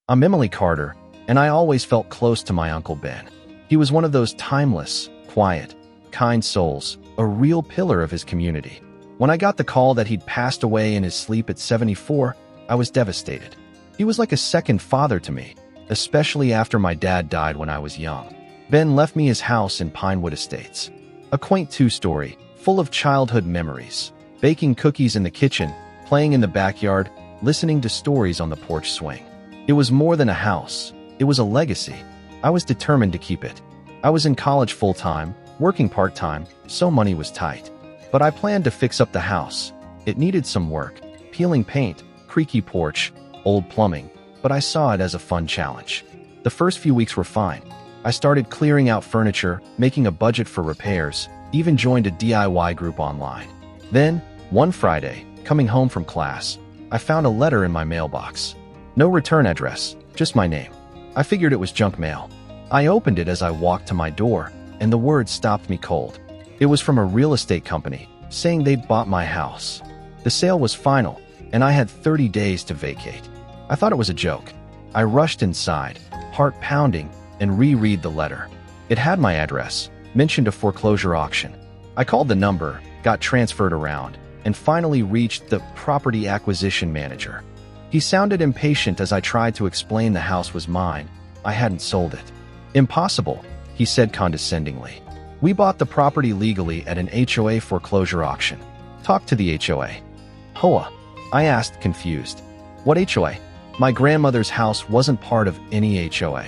I'm Emily Carter, and I always felt close to my Uncle Ben. He was one of those timeless, quiet, kind souls, a real pillar of his community. When I got the call that he'd passed away in his sleep at 74, I was devastated. He was like a second father to me, especially after my dad died when I was young. Ben left me his house in Pinewood Estates. A quaint two-story, full of childhood memories. Baking cookies in the kitchen, playing in the backyard, listening to stories on the porch swing. It was more than a house. It was a legacy. I was determined to keep it. I was in college full-time, working part-time, so money was tight. But I planned to fix up the house. It needed some work, peeling paint, creaky porch, old plumbing, but I saw it as a fun challenge. The first few weeks were fine. I started clearing out furniture, making a budget for repairs, even joined a DIY group online. Then, one Friday, coming home from class, I found a letter in my mailbox. No return address, just my name. I figured it was junk mail. I opened it as I walked to my door, and the words stopped me cold. It was from a real estate company, saying they'd bought my house. The sale was final, and I had 30 days to vacate. I thought it was a joke. I rushed inside, heart pounding, and reread the letter. It had my address, mentioned a foreclosure auction. I called the number, got transferred around, and finally reached the property acquisition manager. He sounded impatient as I tried to explain the house was mine. I hadn't sold it. Impossible, he said condescendingly. We bought the property legally at an HOA foreclosure auction. Talk to the HOA. HOA? I asked, confused. What HOA? My grandmother's house wasn't part of any HOA.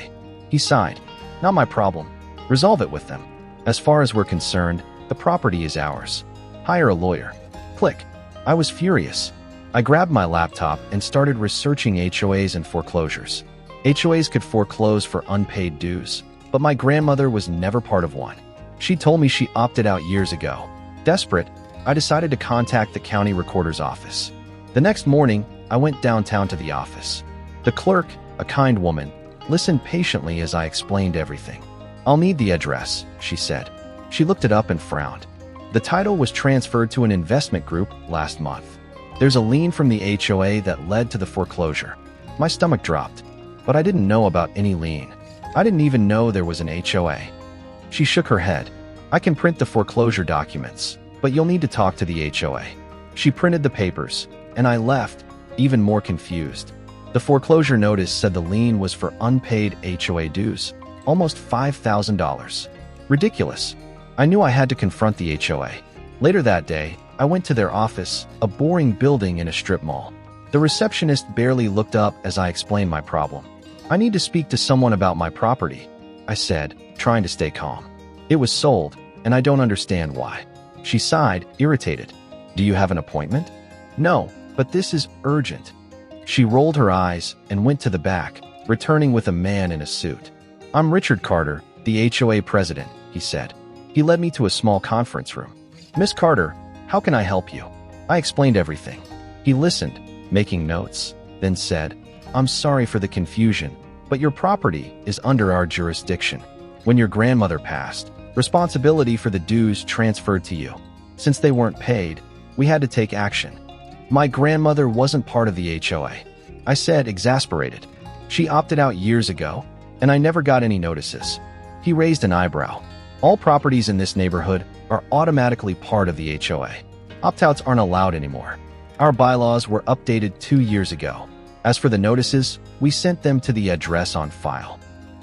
He sighed. Not my problem. Resolve it with them. As far as we're concerned, the property is ours. Hire a lawyer. Click. I was furious. I grabbed my laptop and started researching HOAs and foreclosures. HOAs could foreclose for unpaid dues, but my grandmother was never part of one. She told me she opted out years ago. Desperate, I decided to contact the county recorder's office. The next morning, I went downtown to the office. The clerk, a kind woman, listened patiently as I explained everything. I'll need the address, she said. She looked it up and frowned. The title was transferred to an investment group last month. There's a lien from the HOA that led to the foreclosure. My stomach dropped, but I didn't know about any lien. I didn't even know there was an HOA. She shook her head. I can print the foreclosure documents, but you'll need to talk to the HOA. She printed the papers, and I left, even more confused. The foreclosure notice said the lien was for unpaid HOA dues, almost $5,000. Ridiculous. I knew I had to confront the HOA. Later that day, I went to their office, a boring building in a strip mall. The receptionist barely looked up as I explained my problem. I need to speak to someone about my property, I said, trying to stay calm. It was sold, and I don't understand why. She sighed, irritated. Do you have an appointment? No, but this is urgent. She rolled her eyes and went to the back, returning with a man in a suit. I'm Richard Carter, the HOA president, he said. He led me to a small conference room. Miss Carter, how can I help you? I explained everything. He listened, making notes, then said, I'm sorry for the confusion, but your property is under our jurisdiction. When your grandmother passed, responsibility for the dues transferred to you. Since they weren't paid, we had to take action. My grandmother wasn't part of the HOA, I said, exasperated. She opted out years ago, and I never got any notices. He raised an eyebrow. All properties in this neighborhood are automatically part of the HOA. Opt-outs aren't allowed anymore. Our bylaws were updated 2 years ago. As for the notices, we sent them to the address on file.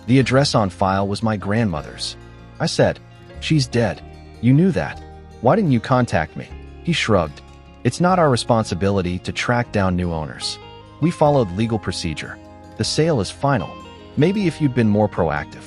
The address on file was my grandmother's. I said, she's dead. You knew that. Why didn't you contact me? He shrugged. It's not our responsibility to track down new owners. We followed legal procedure. The sale is final. Maybe if you'd been more proactive.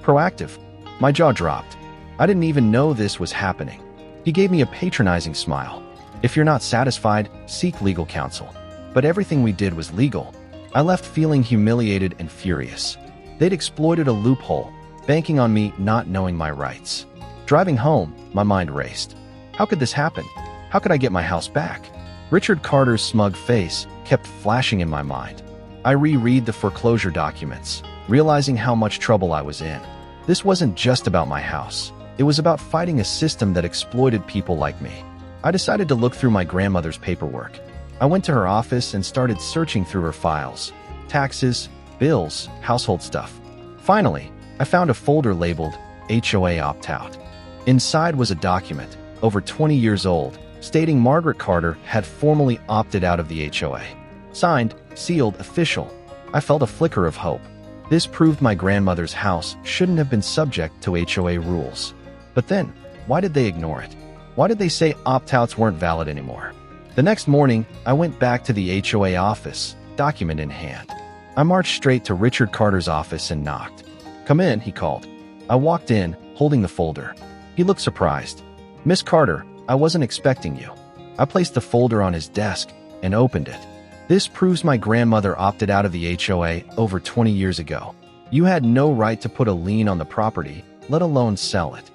Proactive? My jaw dropped. I didn't even know this was happening. He gave me a patronizing smile. If you're not satisfied, seek legal counsel. But everything we did was legal. I left feeling humiliated and furious. They'd exploited a loophole, banking on me not knowing my rights. Driving home, my mind raced. How could this happen? How could I get my house back? Richard Carter's smug face kept flashing in my mind. I reread the foreclosure documents, realizing how much trouble I was in. This wasn't just about my house. It was about fighting a system that exploited people like me. I decided to look through my grandmother's paperwork. I went to her office and started searching through her files. Taxes, bills, household stuff. Finally, I found a folder labeled HOA Opt-out. Inside was a document, over 20 years old, stating Margaret Carter had formally opted out of the HOA. Signed, sealed, official. I felt a flicker of hope. This proved my grandmother's house shouldn't have been subject to HOA rules. But then, why did they ignore it? Why did they say opt-outs weren't valid anymore? The next morning, I went back to the HOA office, document in hand. I marched straight to Richard Carter's office and knocked. "Come in," he called. I walked in, holding the folder. He looked surprised. "Miss Carter, I wasn't expecting you." I placed the folder on his desk and opened it. "This proves my grandmother opted out of the HOA over 20 years ago. You had no right to put a lien on the property, let alone sell it."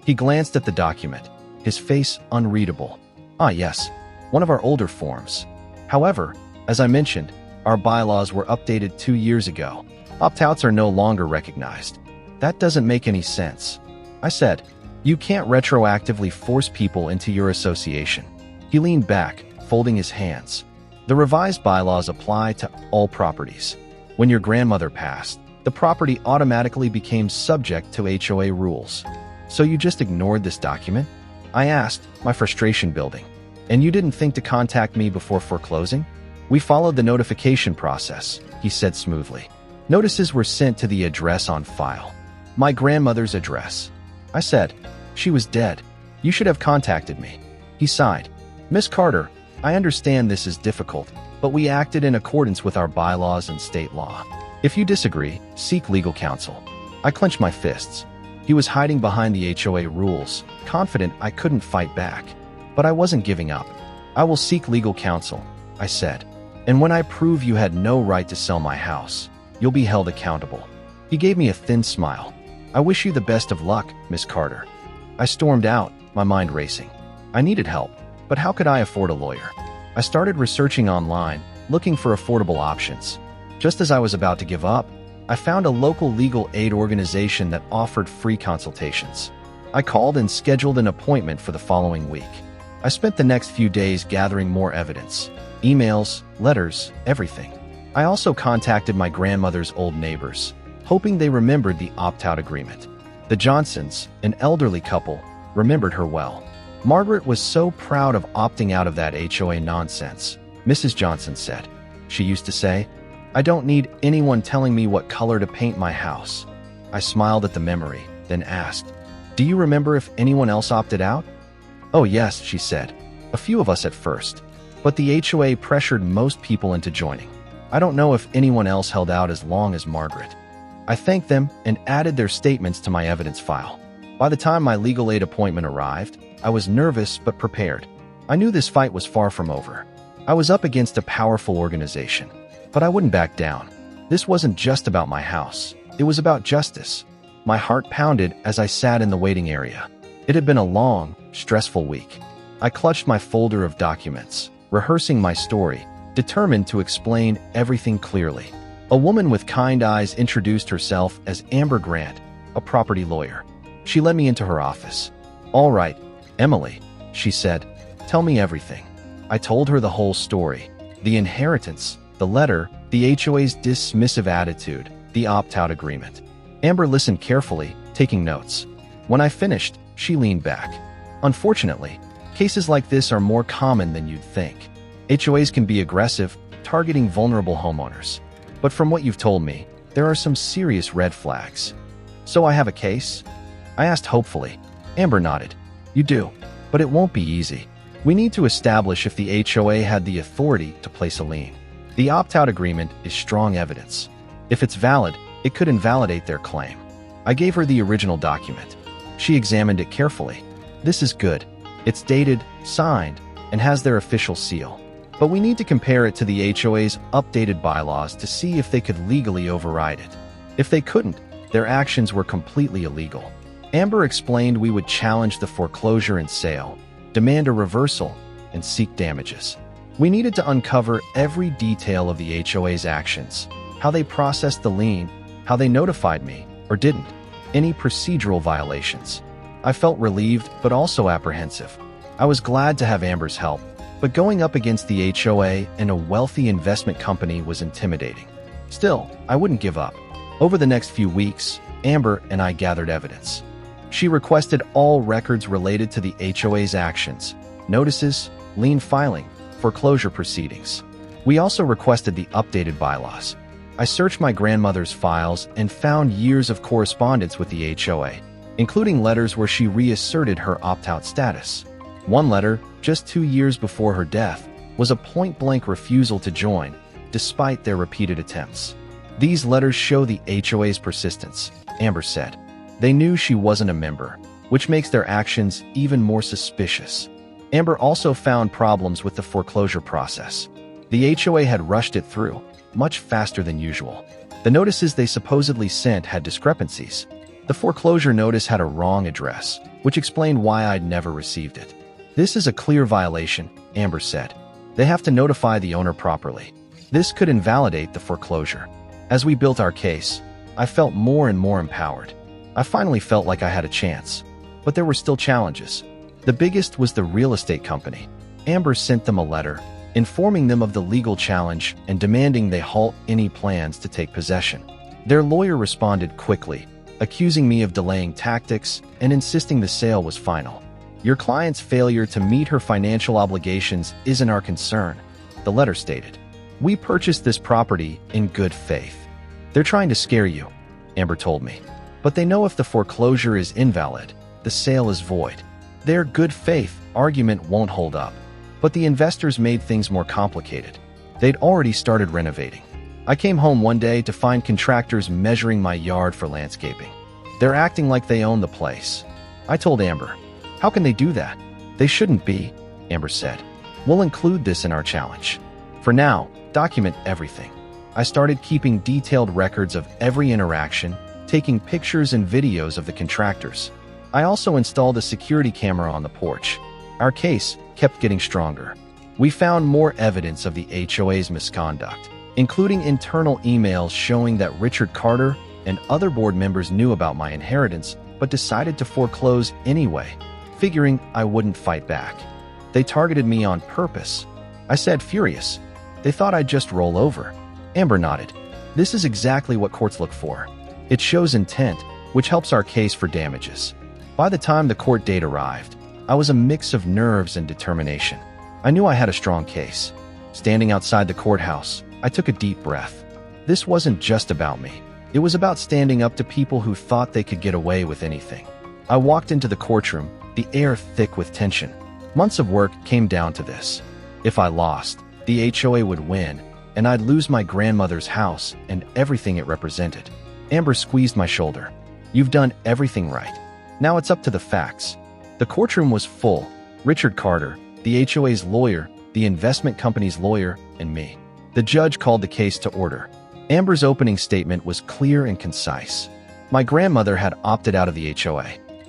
He glanced at the document, his face unreadable. "Ah, yes, one of our older forms. However, as I mentioned, our bylaws were updated 2 years ago. Opt-outs are no longer recognized." "That doesn't make any sense," I said. "You can't retroactively force people into your association." He leaned back, folding his hands. "The revised bylaws apply to all properties. When your grandmother passed, the property automatically became subject to HOA rules. So you just ignored this document?" I asked, my frustration building. "And you didn't think to contact me before foreclosing?" "We followed the notification process," he said smoothly. "Notices were sent to the address on file." "My grandmother's address," I said. "She was dead. You should have contacted me." He sighed. "Miss Carter, I understand this is difficult, but we acted in accordance with our bylaws and state law. If you disagree, seek legal counsel." I clenched my fists. He was hiding behind the HOA rules, confident I couldn't fight back. But I wasn't giving up. "I will seek legal counsel," I said. "And when I prove you had no right to sell my house, you'll be held accountable." He gave me a thin smile. "I wish you the best of luck, Miss Carter." I stormed out, my mind racing. I needed help, but how could I afford a lawyer? I started researching online, looking for affordable options. Just as I was about to give up, I found a local legal aid organization that offered free consultations. I called and scheduled an appointment for the following week. I spent the next few days gathering more evidence. Emails, letters, everything. I also contacted my grandmother's old neighbors, hoping they remembered the opt-out agreement. The Johnsons, an elderly couple, remembered her well. "Margaret was so proud of opting out of that HOA nonsense," Mrs. Johnson said. She used to say, "I don't need anyone telling me what color to paint my house." I smiled at the memory, then asked, "Do you remember if anyone else opted out?" "Oh yes," she said. "A few of us at first. But the HOA pressured most people into joining. I don't know if anyone else held out as long as Margaret." I thanked them and added their statements to my evidence file. By the time my legal aid appointment arrived, I was nervous but prepared. I knew this fight was far from over. I was up against a powerful organization. But I wouldn't back down. This wasn't just about my house. It was about justice. My heart pounded as I sat in the waiting area. It had been a long, stressful week. I clutched my folder of documents, rehearsing my story, determined to explain everything clearly. A woman with kind eyes introduced herself as Amber Grant, a property lawyer. She led me into her office. "All right, Emily," she said, "tell me everything." I told her the whole story. The inheritance, the letter, the HOA's dismissive attitude, the opt-out agreement. Amber listened carefully, taking notes. When I finished, she leaned back. "Unfortunately, cases like this are more common than you'd think. HOAs can be aggressive, targeting vulnerable homeowners. But from what you've told me, there are some serious red flags." "So I have a case?" I asked hopefully. Amber nodded. "You do, but it won't be easy. We need to establish if the HOA had the authority to place a lien. The opt-out agreement is strong evidence. If it's valid, it could invalidate their claim." I gave her the original document. She examined it carefully. "This is good. It's dated, signed, and has their official seal. But we need to compare it to the HOA's updated bylaws to see if they could legally override it. If they couldn't, their actions were completely illegal." Amber explained we would challenge the foreclosure and sale, demand a reversal, and seek damages. We needed to uncover every detail of the HOA's actions, how they processed the lien, how they notified me, or didn't, any procedural violations. I felt relieved but also apprehensive. I was glad to have Amber's help, but going up against the HOA and a wealthy investment company was intimidating. Still, I wouldn't give up. Over the next few weeks, Amber and I gathered evidence. She requested all records related to the HOA's actions, notices, lien filing, foreclosure proceedings. We also requested the updated bylaws. I searched my grandmother's files and found years of correspondence with the HOA, including letters where she reasserted her opt-out status. One letter, just 2 years before her death, was a point-blank refusal to join, despite their repeated attempts. These letters show the HOA's persistence, Amber said. They knew she wasn't a member, which makes their actions even more suspicious. Amber also found problems with the foreclosure process. The HOA had rushed it through, much faster than usual. The notices they supposedly sent had discrepancies. The foreclosure notice had a wrong address, which explained why I'd never received it. This is a clear violation, Amber said. They have to notify the owner properly. This could invalidate the foreclosure. As we built our case, I felt more and more empowered. I finally felt like I had a chance. But there were still challenges. The biggest was the real estate company. Amber sent them a letter, informing them of the legal challenge and demanding they halt any plans to take possession. Their lawyer responded quickly, accusing me of delaying tactics and insisting the sale was final. Your client's failure to meet her financial obligations isn't our concern, the letter stated. We purchased this property in good faith. They're trying to scare you, Amber told me. But they know if the foreclosure is invalid, the sale is void. Their good faith argument won't hold up. But the investors made things more complicated. They'd already started renovating. I came home one day to find contractors measuring my yard for landscaping. They're acting like they own the place. I told Amber, "How can they do that? They shouldn't be," Amber said. "We'll include this in our challenge. For now, document everything." I started keeping detailed records of every interaction, taking pictures and videos of the contractors. I also installed a security camera on the porch. Our case kept getting stronger. We found more evidence of the HOA's misconduct, including internal emails showing that Richard Carter and other board members knew about my inheritance but decided to foreclose anyway, figuring I wouldn't fight back. They targeted me on purpose. I said, furious. They thought I'd just roll over. Amber nodded. This is exactly what courts look for. It shows intent, which helps our case for damages. By the time the court date arrived, I was a mix of nerves and determination. I knew I had a strong case. Standing outside the courthouse, I took a deep breath. This wasn't just about me. It was about standing up to people who thought they could get away with anything. I walked into the courtroom, the air thick with tension. Months of work came down to this. If I lost, the HOA would win, and I'd lose my grandmother's house and everything it represented. Amber squeezed my shoulder. You've done everything right. Now it's up to the facts. The courtroom was full. Richard Carter, the HOA's lawyer, the investment company's lawyer, and me. The judge called the case to order. Amber's opening statement was clear and concise. My grandmother had opted out of the HOA.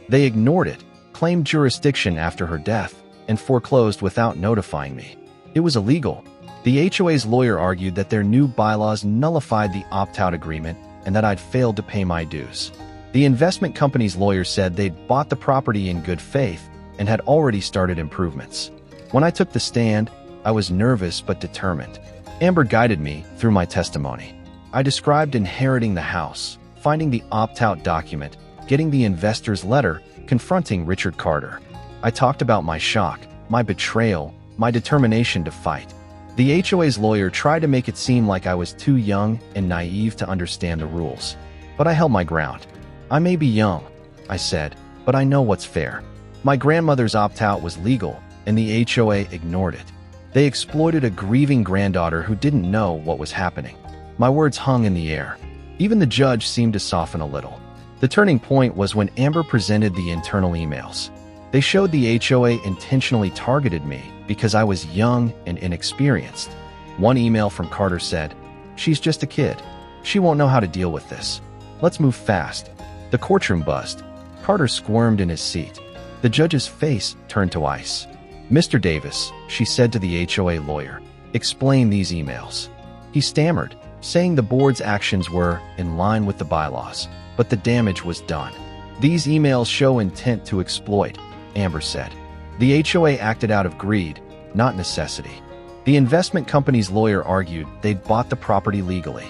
They ignored it, claimed jurisdiction after her death, and foreclosed without notifying me. It was illegal. The HOA's lawyer argued that their new bylaws nullified the opt-out agreement and that I'd failed to pay my dues. The investment company's lawyer said they'd bought the property in good faith and had already started improvements. When I took the stand, I was nervous but determined. Amber guided me through my testimony. I described inheriting the house, finding the opt-out document, getting the investor's letter, confronting Richard Carter. I talked about my shock, my betrayal, my determination to fight. The HOA's lawyer tried to make it seem like I was too young and naive to understand the rules. But I held my ground. I may be young, I said, but I know what's fair. My grandmother's opt-out was legal, and the HOA ignored it. They exploited a grieving granddaughter who didn't know what was happening. My words hung in the air. Even the judge seemed to soften a little. The turning point was when Amber presented the internal emails. They showed the HOA intentionally targeted me because I was young and inexperienced. One email from Carter said, "She's just a kid. She won't know how to deal with this. Let's move fast." The courtroom buzzed. Carter squirmed in his seat. The judge's face turned to ice. "Mr. Davis," she said to the HOA lawyer, "explain these emails." He stammered, saying the board's actions were in line with the bylaws, but the damage was done. "These emails show intent to exploit," Amber said. "The HOA acted out of greed, not necessity." The investment company's lawyer argued they'd bought the property legally.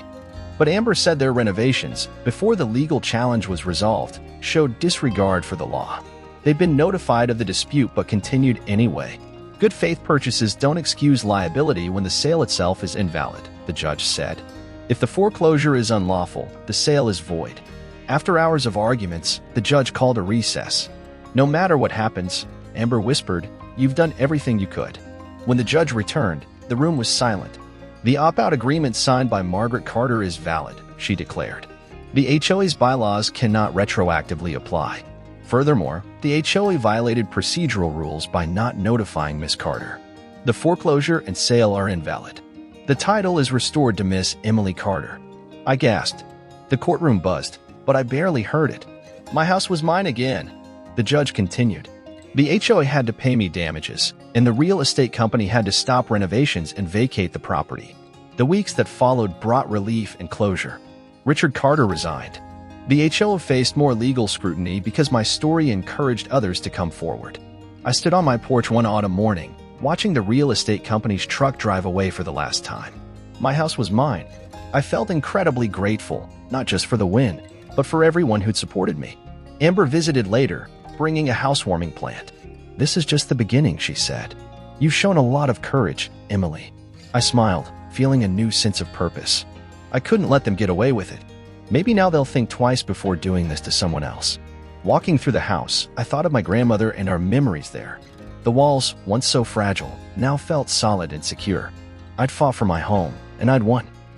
But Amber said their renovations, before the legal challenge was resolved, showed disregard for the law. They'd been notified of the dispute but continued anyway. Good faith purchases don't excuse liability when the sale itself is invalid, the judge said. If the foreclosure is unlawful, the sale is void. After hours of arguments, the judge called a recess. No matter what happens, Amber whispered, you've done everything you could. When the judge returned, the room was silent. The opt-out agreement signed by Margaret Carter is valid, she declared. The HOA's bylaws cannot retroactively apply. Furthermore, the HOA violated procedural rules by not notifying Miss Carter. The foreclosure and sale are invalid. The title is restored to Miss Emily Carter. I gasped. The courtroom buzzed, but I barely heard it. My house was mine again. The judge continued. The HOA had to pay me damages, and the real estate company had to stop renovations and vacate the property. The weeks that followed brought relief and closure. Richard Carter resigned. The HOA faced more legal scrutiny because my story encouraged others to come forward. I stood on my porch one autumn morning, watching the real estate company's truck drive away for the last time. My house was mine. I felt incredibly grateful, not just for the win, but for everyone who'd supported me. Amber visited later, bringing a housewarming plant. This is just the beginning, she said. You've shown a lot of courage, Emily. I smiled, feeling a new sense of purpose. I couldn't let them get away with it. Maybe now they'll think twice before doing this to someone else. Walking through the house, I thought of my grandmother and our memories there. The walls, once so fragile, now felt solid and secure. I'd fought for my home, and I'd won.